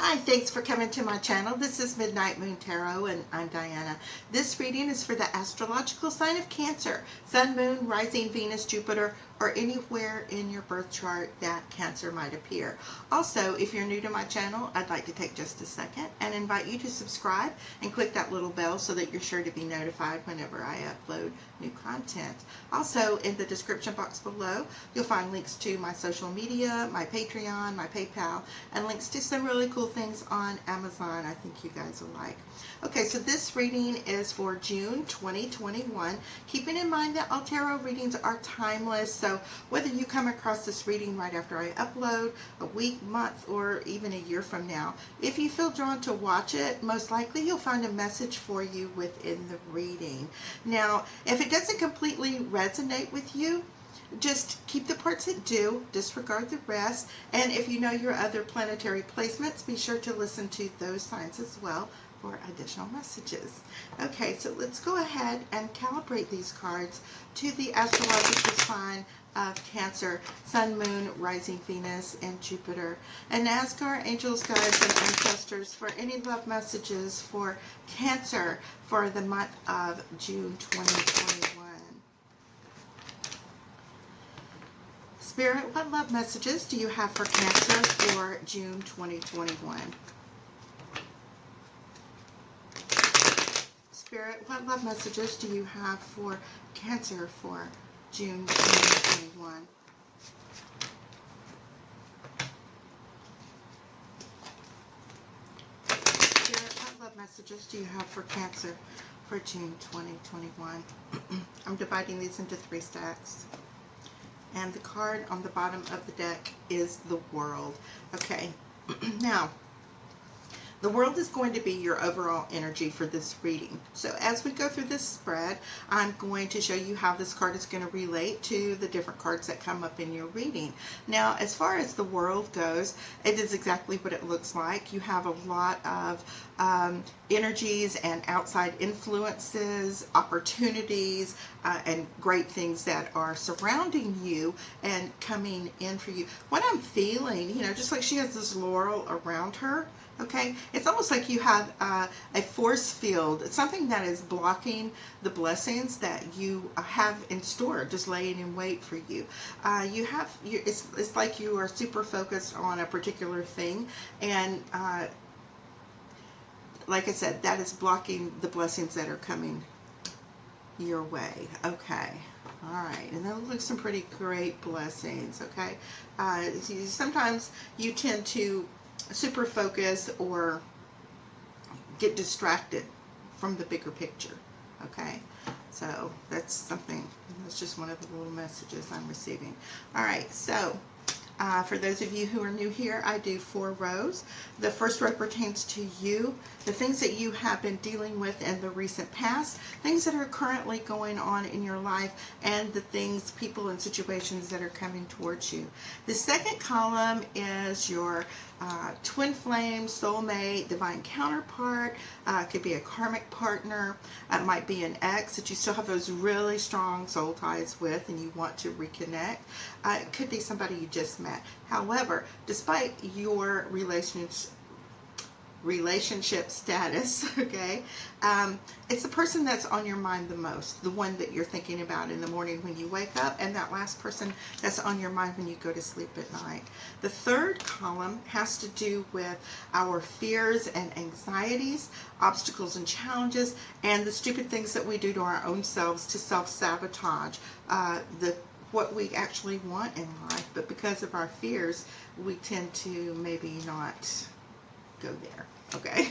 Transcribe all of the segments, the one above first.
Hi, thanks for coming to my channel. This is Midnight Moon Tarot and I'm Diana. This reading is for the astrological sign of Cancer, Sun, Moon, Rising, Venus, Jupiter, or anywhere in your birth chart that Cancer might appear. Also, if you're new to my channel, I'd like to take just a second and invite you to subscribe and click that little bell so that you're sure to be notified whenever I upload new content. Also, in the description box below, you'll find links to my social media, my Patreon, my PayPal, and links to some really cool things on Amazon I think you guys will like. Okay, so this reading is for June 2021. Keeping in mind that all tarot readings are timeless, so whether you come across this reading right after I upload, a week, month, or even a year from now, if you feel drawn to watch it, most likely you'll find a message for you within the reading. Now, if it doesn't completely resonate with you, just keep the parts that do, disregard the rest, and if you know your other planetary placements, be sure to listen to those signs as well for additional messages. Okay, so let's go ahead and calibrate these cards to the astrological sign of Cancer, Sun, Moon, Rising, Venus, and Jupiter, and ask our angels, guides, and ancestors for any love messages for Cancer for the month of June 2021. Spirit, what love messages do you have for Cancer for June 2021? Spirit, what love messages do you have for Cancer for June 2021? Spirit, what love messages do you have for Cancer for June 2021? I'm dividing these into 3 stacks. And the card on the bottom of the deck is the World. Okay, now, the World is going to be your overall energy for this reading. So as we go through this spread, I'm going to show you how this card is going to relate to the different cards that come up in your reading. Now, as far as the World goes, it is exactly what it looks like. You have a lot of energies and outside influences, opportunities, and great things that are surrounding you and coming in for you. What I'm feeling, you know, just like she has this laurel around her, okay, it's almost like you have a force field, something that is blocking the blessings that you have in store, just laying in wait for you. It's like you are super focused on a particular thing, and like I said, that is blocking the blessings that are coming your way. Okay. All right. And that looks like some pretty great blessings. Okay. Sometimes you tend to super focus or get distracted from the bigger picture. Okay. So that's something, that's just one of the little messages I'm receiving. All right. So for those of you who are new here, I do 4 rows. The first row pertains to you, the things that you have been dealing with in the recent past, things that are currently going on in your life, and the things, people, and situations that are coming towards you. The second column is your twin flame, soulmate, divine counterpart. It could be a karmic partner. It might be an ex that you still have those really strong soul ties with and you want to reconnect. It could be somebody you just met. However, despite your relationship status, okay, it's the person that's on your mind the most, the one that you're thinking about in the morning when you wake up, and that last person that's on your mind when you go to sleep at night. The third column has to do with our fears and anxieties, obstacles and challenges, and the stupid things that we do to our own selves to self-sabotage what we actually want in life, but because of our fears, we tend to maybe not go there. Okay.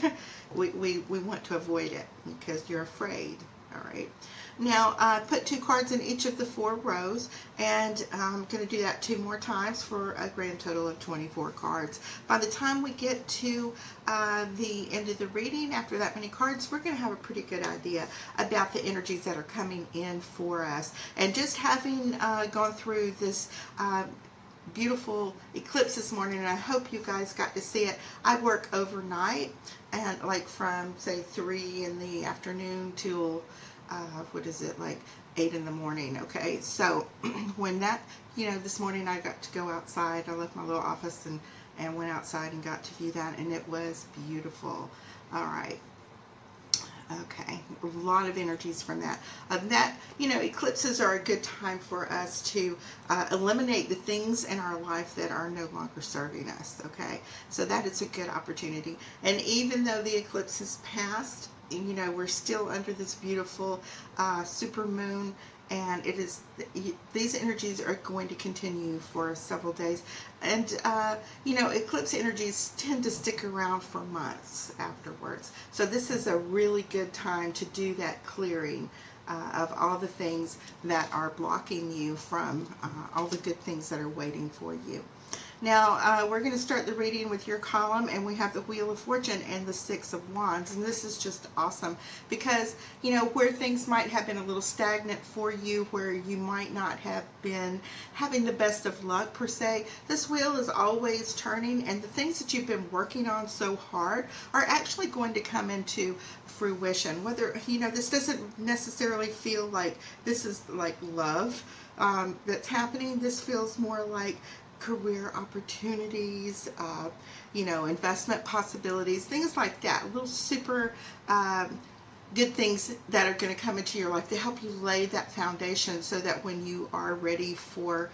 we want to avoid it because you're afraid. All right. Now put 2 cards in each of the 4 rows, and I'm going to do that 2 more times for a grand total of 24 cards. By the time we get to the end of the reading, after that many cards, we're going to have a pretty good idea about the energies that are coming in for us. And just having gone through this beautiful eclipse this morning, and I hope you guys got to see it. I work overnight, and like from say 3 in the afternoon till what is it, like 8 in the morning. Okay, so when that, you know, this morning I got to go outside. I left my little office and and went outside and got to view that, and it was beautiful. All right. Okay, a lot of energies from that. Eclipses are a good time for us to eliminate the things in our life that are no longer serving us, okay? So that is a good opportunity. And even though the eclipse has passed, we're still under this beautiful super moon, and these energies are going to continue for several days. And eclipse energies tend to stick around for months afterwards, so this is a really good time to do that clearing of all the things that are blocking you from all the good things that are waiting for you. Now, we're going to start the reading with your column, and we have the Wheel of Fortune and the Six of Wands. And this is just awesome because, where things might have been a little stagnant for you, where you might not have been having the best of luck per se, this wheel is always turning, and the things that you've been working on so hard are actually going to come into fruition. Whether, this doesn't necessarily feel like this is like love that's happening. This feels more like career opportunities, investment possibilities, things like that. Little super good things that are going to come into your life to help you lay that foundation, so that when you are ready for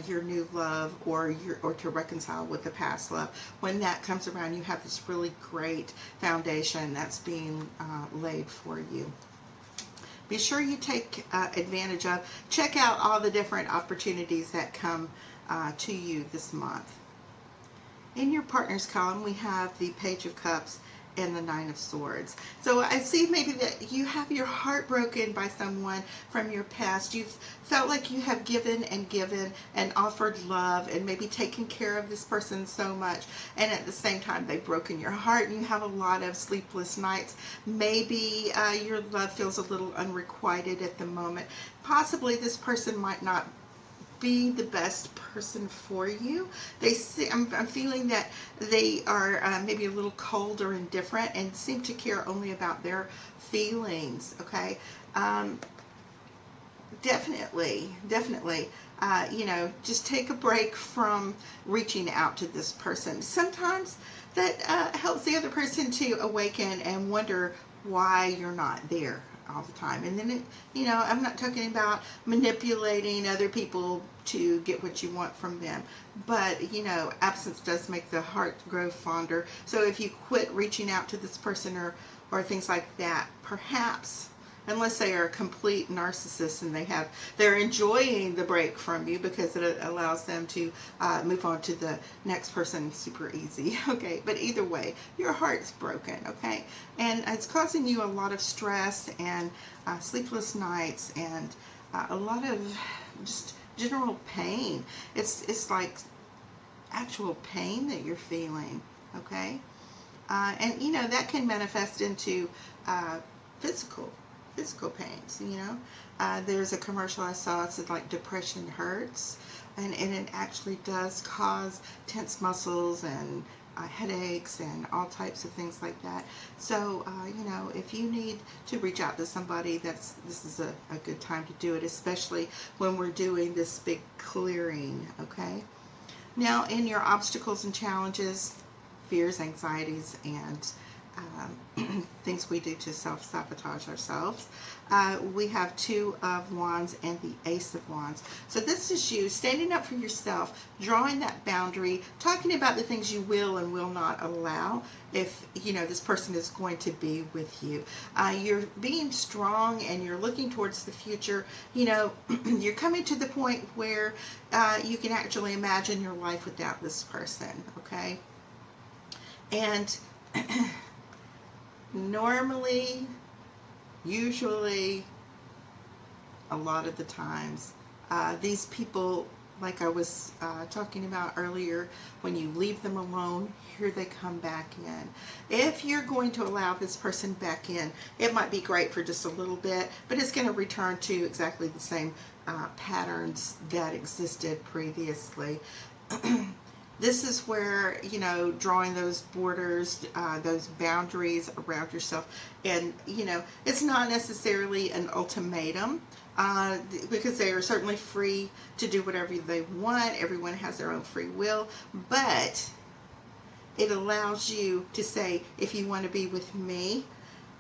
your new love or to reconcile with the past love, when that comes around, you have this really great foundation that's being laid for you. Be sure you take advantage of. Check out all the different opportunities that come to you this month. In your partner's column, we have the Page of Cups and the Nine of Swords. So I see maybe that you have your heart broken by someone from your past. You've felt like you have given and offered love and maybe taken care of this person so much, and at the same time they've broken your heart, and you have a lot of sleepless nights. Maybe your love feels a little unrequited at the moment. Possibly this person might not be the best person for you. I'm feeling that they are maybe a little cold or indifferent and seem to care only about their feelings, okay? Definitely, just take a break from reaching out to this person. Sometimes that helps the other person to awaken and wonder why you're not there all the time. And then, I'm not talking about manipulating other people to get what you want from them, but, absence does make the heart grow fonder. So if you quit reaching out to this person or things like that, perhaps, unless they are a complete narcissist and they're enjoying the break from you because it allows them to move on to the next person super easy, okay? But either way, your heart's broken, okay? And it's causing you a lot of stress and sleepless nights and a lot of just general pain. It's like actual pain that you're feeling, okay? And that can manifest into physical pains. There's a commercial I saw. It's like depression hurts, and it actually does cause tense muscles and headaches and all types of things like that. So if you need to reach out to somebody, this is a good time to do it, especially when we're doing this big clearing, okay? Now, in your obstacles and challenges, fears, anxieties, and things we do to self-sabotage ourselves, we have Two of Wands and the Ace of Wands. So this is you standing up for yourself, drawing that boundary, talking about the things you will and will not allow if this person is going to be with you. You're being strong and you're looking towards the future. You're coming to the point where you can actually imagine your life without this person, okay? And normally, usually, a lot of the times, these people, like I was talking about earlier, when you leave them alone, here they come back in. If you're going to allow this person back in, it might be great for just a little bit, but it's going to return to exactly the same patterns that existed previously. This is where, drawing those borders, those boundaries around yourself. And, it's not necessarily an ultimatum because they are certainly free to do whatever they want. Everyone has their own free will. But it allows you to say, if you want to be with me,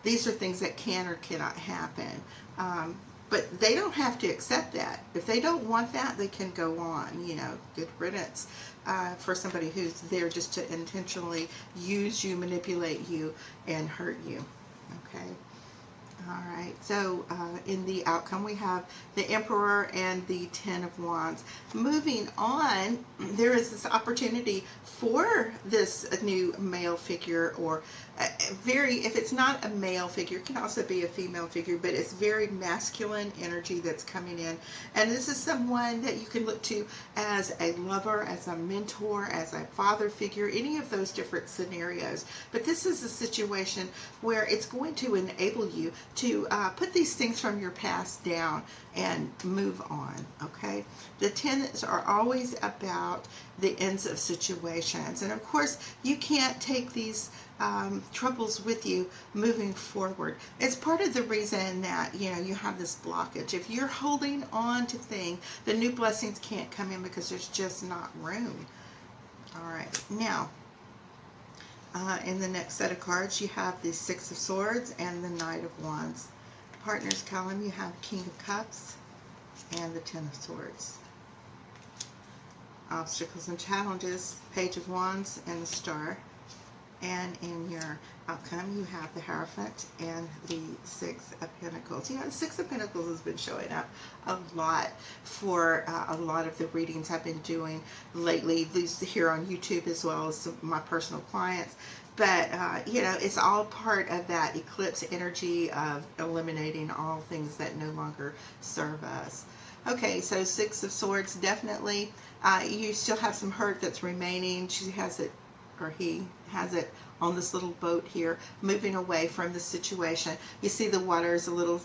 these are things that can or cannot happen. But they don't have to accept that. If they don't want that, they can go on. Good riddance for somebody who's there just to intentionally use you, manipulate you, and hurt you. Okay. All right, so in the outcome we have the Emperor and the Ten of Wands. Moving on, there is this opportunity for this new male figure, or if it's not a male figure, it can also be a female figure, but it's very masculine energy that's coming in. And this is someone that you can look to as a lover, as a mentor, as a father figure, any of those different scenarios. But this is a situation where it's going to enable you to put these things from your past down and move on, okay? The tens are always about the ends of situations. And of course, you can't take these troubles with you moving forward. It's part of the reason that, you have this blockage. If you're holding on to things, the new blessings can't come in because there's just not room. All right, now, in the next set of cards, you have the Six of Swords and the Knight of Wands. Partners column, you have King of Cups and the Ten of Swords. Obstacles and challenges, Page of Wands and the Star. And in your outcome, you have the Hierophant and the Six of Pentacles. The Six of Pentacles has been showing up a lot for a lot of the readings I've been doing lately, these here on YouTube as well as my personal clients. But, it's all part of that eclipse energy of eliminating all things that no longer serve us. Okay, so Six of Swords, definitely. You still have some hurt that's remaining. She has it, or he has it, on this little boat here, moving away from the situation. You see the water is a little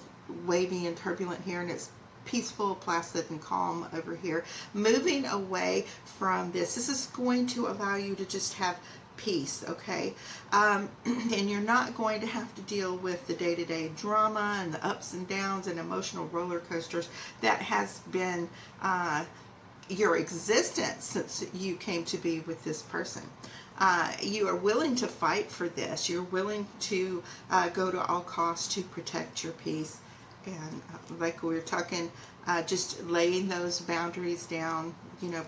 wavy and turbulent here, and it's peaceful, placid, and calm over here. Moving away from this. This is going to allow you to just have peace, okay? And you're not going to have to deal with the day-to-day drama and the ups and downs and emotional roller coasters that has been your existence since you came to be with this person. You are willing to fight for this. You're willing to go to all costs to protect your peace. And like we were talking, just laying those boundaries down,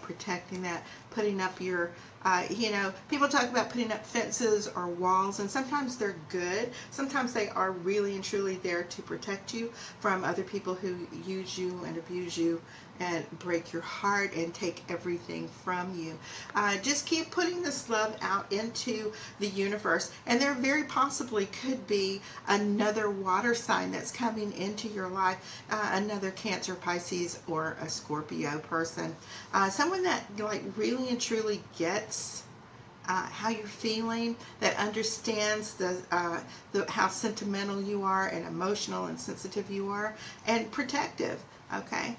protecting that, putting up your, people talk about putting up fences or walls, and sometimes they're good. Sometimes they are really and truly there to protect you from other people who use you and abuse you and break your heart and take everything from you. Just keep putting this love out into the universe, and there very possibly could be another water sign that's coming into your life, another Cancer, Pisces, or a Scorpio person. Someone that really and truly gets how you're feeling, that understands how sentimental you are and emotional and sensitive you are, and protective, okay?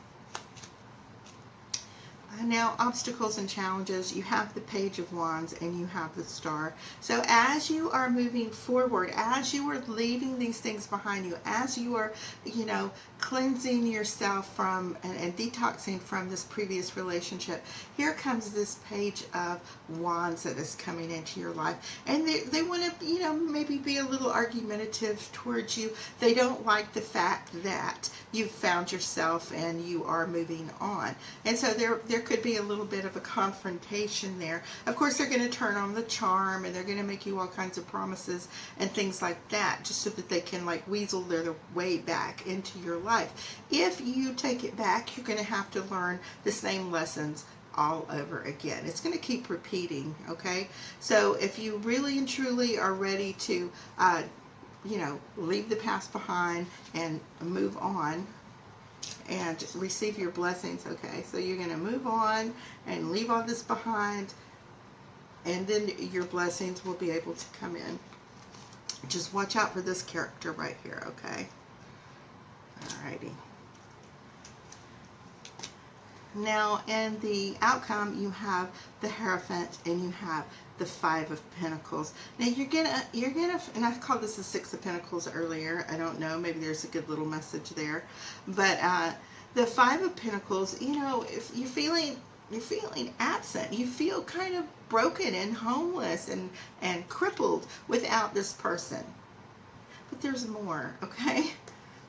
Now, obstacles and challenges, you have the Page of Wands and you have the Star. So as you are moving forward, as you are leaving these things behind you, as you are, cleansing yourself from and detoxing from this previous relationship, here comes this Page of Wands that is coming into your life. And they want to, maybe be a little argumentative towards you. They don't like the fact that you've found yourself and you are moving on. And so there could be a little bit of a confrontation there. Of course, they're going to turn on the charm, and they're going to make you all kinds of promises and things like that, just so that they can weasel their way back into your life. If you take it back, you're going to have to learn the same lessons all over again. It's going to keep repeating, okay? So if you really and truly are ready to, leave the past behind and move on, and receive your blessings, okay? So you're going to move on and leave all this behind, and then your blessings will be able to come in. Just watch out for this character right here, okay? Alrighty. Now, in the outcome, you have the Hierophant and you have the Five of Pentacles. Now, you're gonna, and I called this the Six of Pentacles earlier. I don't know, maybe there's a good little message there. But the Five of Pentacles, if you're feeling you're feeling absent. You feel kind of broken and homeless and crippled without this person. But there's more, okay?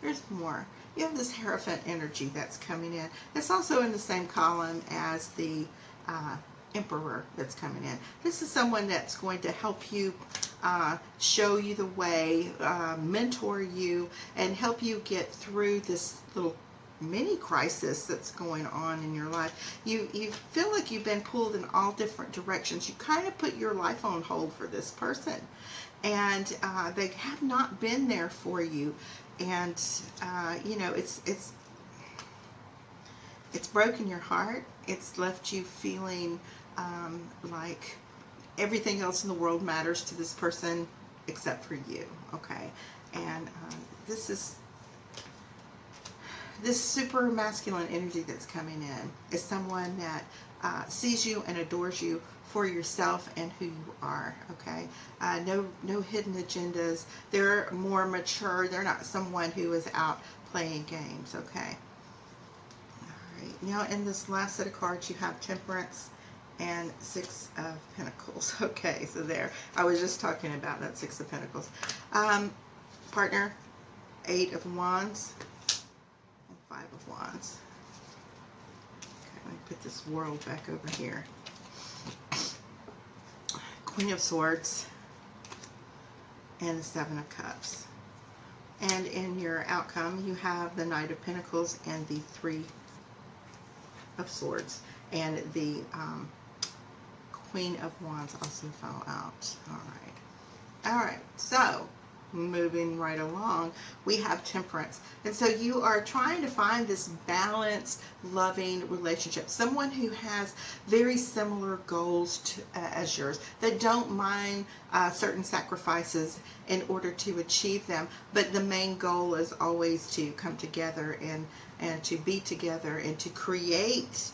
There's more. You have this Hierophant energy that's coming in. It's also in the same column as the Emperor that's coming in. This is someone that's going to help you, show you the way, mentor you, and help you get through this little mini crisis that's going on in your life. You feel like you've been pulled in all different directions. You kind of put your life on hold for this person, and they have not been there for you. And you know, it's broken your heart. It's left you feeling like everything else in the world matters to this person except for you. Okay, and this super masculine energy that's coming in is someone that sees you and adores you for yourself and who you are. Okay, no hidden agendas. They're more mature. They're not someone who is out playing games. Okay. All right. Now in this last set of cards, you have Temperance and Six of Pentacles. Okay, so there. I was just talking about that Six of Pentacles. Partner, Eight of Wands. Five of Wands. Okay, let me put this world back over here. Queen of Swords and the Seven of Cups. And in your outcome, you have the Knight of Pentacles and the Three of Swords. And the Queen of Wands also fell out. All right. All right. So, moving right along, we have Temperance. And so you are trying to find this balanced, loving relationship. Someone who has very similar goals as yours, that don't mind certain sacrifices in order to achieve them. But the main goal is always to come together and to be together and to create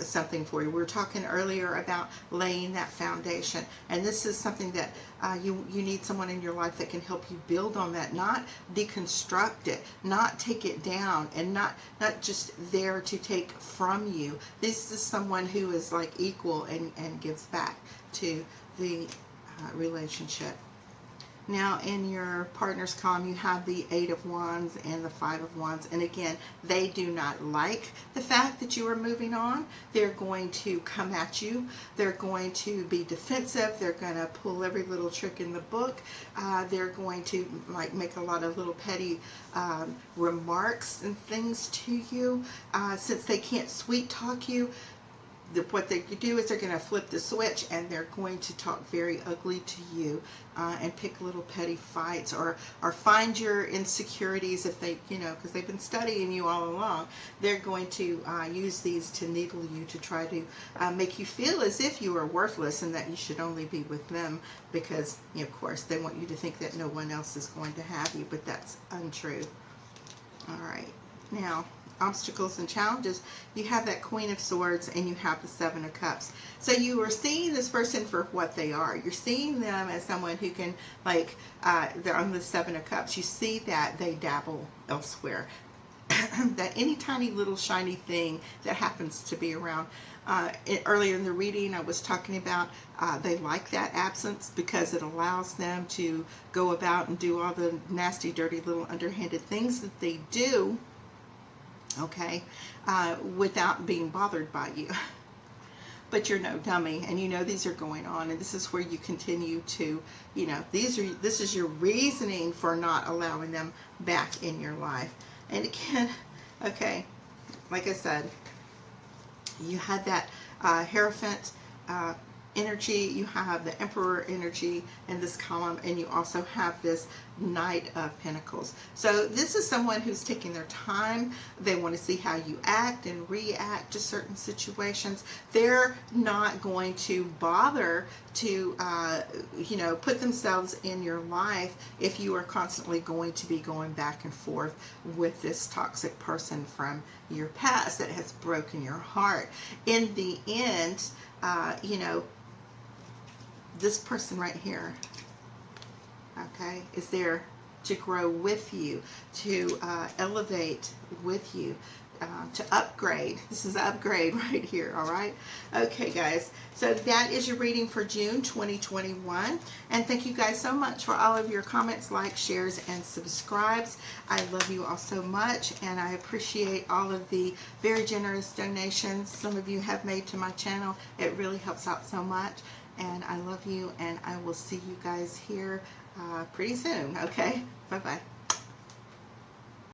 something for you. We were talking earlier about laying that foundation, and this is something that you need someone in your life that can help you build on that, not deconstruct it, not take it down, and not just there to take from you. This is someone who is like equal and gives back to the relationship. Now in your partner's column, you have the Eight of Wands and the Five of Wands. And again, they do not like the fact that you are moving on. They're going to come at you. They're going to be defensive. They're going to pull every little trick in the book. They're going to like make a lot of little petty remarks and things to you. Since they can't sweet talk you, what they do is they're going to flip the switch and they're going to talk very ugly to you and pick little petty fights or find your insecurities if they, you know, because they've been studying you all along. They're going to use these to needle you to try to make you feel as if you are worthless and that you should only be with them because, you know, of course, they want you to think that no one else is going to have you, but that's untrue. All right. Now, obstacles and challenges, you have that Queen of Swords and you have the Seven of Cups. So you are seeing this person for what they are. You're seeing them as someone who can, like, they're on the Seven of Cups. You see that they dabble elsewhere. That any tiny little shiny thing that happens to be around. Earlier in the reading, I was talking about they like that absence because it allows them to go about and do all the nasty, dirty, little underhanded things that they do, okay, without being bothered by you. But you're no dummy, and you know these are going on, and this is where you continue to, you know, this is your reasoning for not allowing them back in your life. And again, okay, like I said, you had that Hierophant energy, you have the Emperor energy in this column, and you also have this Knight of Pentacles. So this is someone who's taking their time. They want to see how you act and react to certain situations. They're not going to bother to, you know, put themselves in your life if you are constantly going to be going back and forth with this toxic person from your past that has broken your heart. In the end, you know, this person right here, okay, is there to grow with you, to elevate with you. to upgrade. This is an upgrade right here, all right? Okay, guys, so that is your reading for June 2021. And thank you guys so much for all of your comments, likes, shares, and subscribes. I love you all so much, and I appreciate all of the very generous donations some of you have made to my channel. It really helps out so much, and I love you, and I will see you guys here pretty soon, okay? Bye-bye.